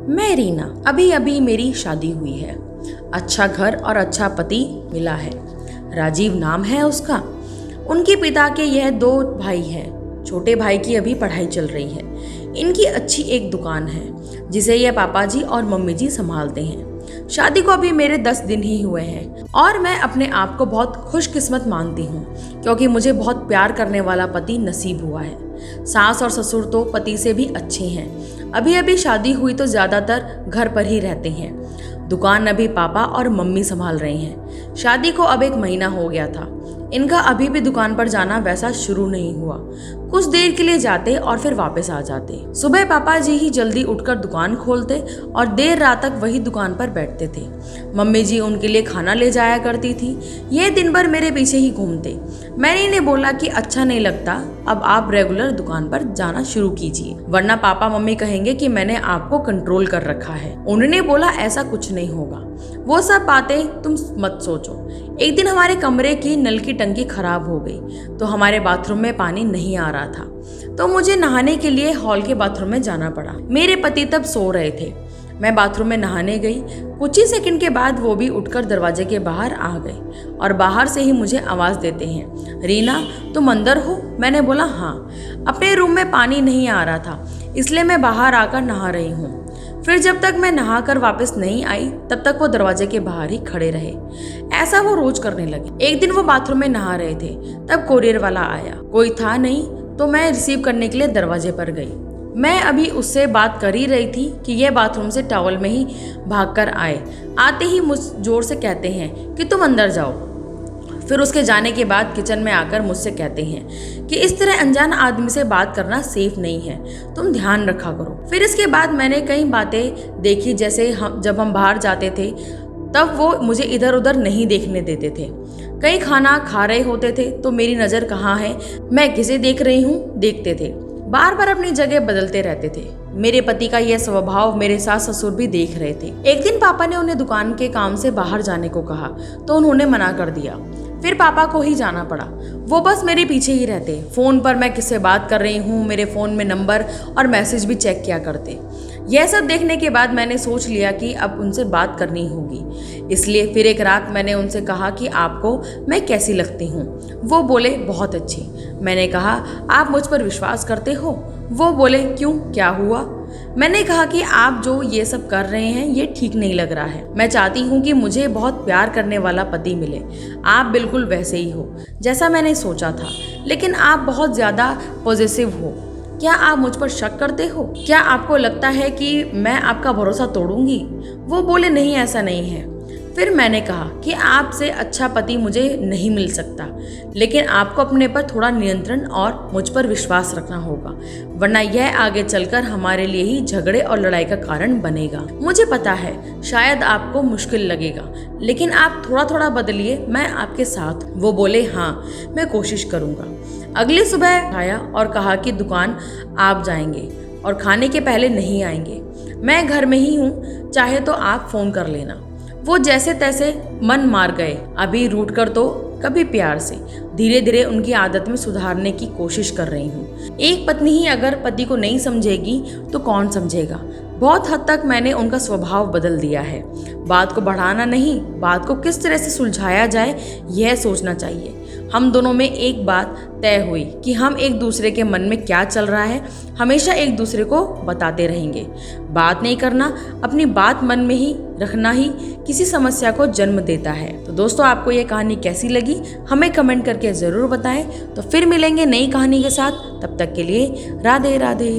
मैं रीना, अभी अभी मेरी शादी हुई है। अच्छा घर और अच्छा पति मिला है। राजीव नाम है उसका। उनके पिता के यह 2 भाई हैं। छोटे भाई की अभी पढ़ाई चल रही है। इनकी अच्छी एक दुकान है जिसे यह पापा जी और मम्मी जी संभालते हैं। शादी को अभी मेरे 10 दिन ही हुए हैं और मैं अपने आप को बहुत खुशकिस्मत मानती हूँ क्योंकि मुझे बहुत प्यार करने वाला पति नसीब हुआ है। सास और ससुर तो पति से भी अच्छे हैं। अभी अभी शादी हुई तो ज़्यादातर घर पर ही रहते हैं। दुकान अभी पापा और मम्मी संभाल रहे हैं। शादी को अब 1 महीना हो गया था। इनका अभी भी दुकान पर जाना वैसा शुरू नहीं हुआ। कुछ देर के लिए जाते और फिर वापस आ जाते। सुबह पापा जी ही जल्दी उठकर दुकान खोलते और देर रात तक वही दुकान पर बैठते थे। मम्मी जी उनके लिए खाना ले जाया करती थी। ये दिन भर मेरे पीछे ही घूमते। मैंने इन्हें बोला कि अच्छा नहीं लगता, अब आप रेगुलर दुकान पर जाना शुरू कीजिए, वरना पापा मम्मी कहेंगे कि मैंने आपको कंट्रोल कर रखा है। उन्होंने बोला ऐसा कुछ नहीं होगा, वो सब बातें तुम मत सोचो। एक दिन हमारे कमरे की नल की टंकी खराब हो गई तो हमारे बाथरूम में पानी नहीं आ रहा था, तो मुझे नहाने के लिए हॉल के बाथरूम में जाना पड़ा। मेरे पति तब सो रहे थे। मैं बाथरूम में नहाने गई। कुछ ही सेकंड के बाद वो भी उठकर दरवाजे के बाहर आ गए और बाहर से ही मुझे आवाज़ देते हैं, रीना तुम अंदर हो? मैंने बोला हाँ। अपने रूम में पानी नहीं आ रहा था इसलिए मैं बाहर आकर नहा रही हूँ। फिर जब तक मैं नहाकर वापस नहीं आई तब तक वो दरवाजे के बाहर ही खड़े रहे। ऐसा वो रोज करने लगे। एक दिन वो बाथरूम में नहा रहे थे, तब कोरियर वाला आया। कोई था नहीं तो मैं रिसीव करने के लिए दरवाजे पर गई। मैं अभी उससे बात कर ही रही थी कि यह बाथरूम से टॉवल में ही भागकर आए। आते ही मुझ जोर से कहते हैं कि तुम अंदर जाओ। फिर उसके जाने के बाद किचन में आकर मुझसे कहते हैं कि इस तरह अनजान आदमी से बात करना सेफ नहीं है, तुम ध्यान रखा करो। फिर इसके बाद मैंने कई बातें देखी, जैसे जब हम बाहर जाते थे तब वो मुझे इधर उधर नहीं देखने देते थे। कहीं खाना खा रहे होते थे तो मेरी नज़र कहाँ है, मैं किसे देख रही हूँ देखते थे। बार बार अपनी जगह बदलते रहते थे। मेरे पति का यह स्वभाव मेरे सास ससुर भी देख रहे थे। एक दिन पापा ने उन्हें दुकान के काम से बाहर जाने को कहा तो उन्होंने मना कर दिया। फिर पापा को ही जाना पड़ा। वो बस मेरे पीछे ही रहते। फ़ोन पर मैं किससे बात कर रही हूँ मेरे फ़ोन में नंबर और मैसेज भी चेक किया करते। यह सब देखने के बाद मैंने सोच लिया कि अब उनसे बात करनी होगी। इसलिए फिर एक रात मैंने उनसे कहा कि आपको मैं कैसी लगती हूँ? वो बोले बहुत अच्छी। मैंने कहा आप मुझ पर विश्वास करते हो? वो बोले क्यों, क्या हुआ? मैंने कहा कि आप जो ये सब कर रहे हैं ये ठीक नहीं लग रहा है। मैं चाहती हूँ कि मुझे बहुत प्यार करने वाला पति मिले। आप बिल्कुल वैसे ही हो जैसा मैंने सोचा था, लेकिन आप बहुत ज़्यादा पॉजिटिव हो। क्या आप मुझ पर शक करते हो? क्या आपको लगता है कि मैं आपका भरोसा तोड़ूंगी? वो बोले नहीं, ऐसा नहीं है। फिर मैंने कहा कि आपसे अच्छा पति मुझे नहीं मिल सकता, लेकिन आपको अपने पर थोड़ा नियंत्रण और मुझ पर विश्वास रखना होगा, वरना यह आगे चलकर हमारे लिए ही झगड़े और लड़ाई का कारण बनेगा। मुझे पता है शायद आपको मुश्किल लगेगा, लेकिन आप थोड़ा थोड़ा बदलिए, मैं आपके साथ हूँ। वो बोले हाँ, मैं कोशिश करूँगा। अगली सुबह आया और कहा कि दुकान आप जाएंगे और खाने के पहले नहीं आएंगे। मैं घर में ही हूँ, चाहे तो आप फ़ोन कर लेना। वो जैसे तैसे मन मार गए, अभी रूठ कर तो कभी प्यार से। धीरे धीरे उनकी आदत में सुधारने की कोशिश कर रही हूँ। एक पत्नी ही अगर पति को नहीं समझेगी तो कौन समझेगा। बहुत हद तक मैंने उनका स्वभाव बदल दिया है। बात को बढ़ाना नहीं, बात को किस तरह से सुलझाया जाए यह सोचना चाहिए। हम दोनों में एक बात तय हुई कि हम एक दूसरे के मन में क्या चल रहा है हमेशा एक दूसरे को बताते रहेंगे। बात नहीं करना, अपनी बात मन में ही रखना ही किसी समस्या को जन्म देता है। तो दोस्तों, आपको ये कहानी कैसी लगी हमें कमेंट करके ज़रूर बताएं। तो फिर मिलेंगे नई कहानी के साथ, तब तक के लिए राधे राधे।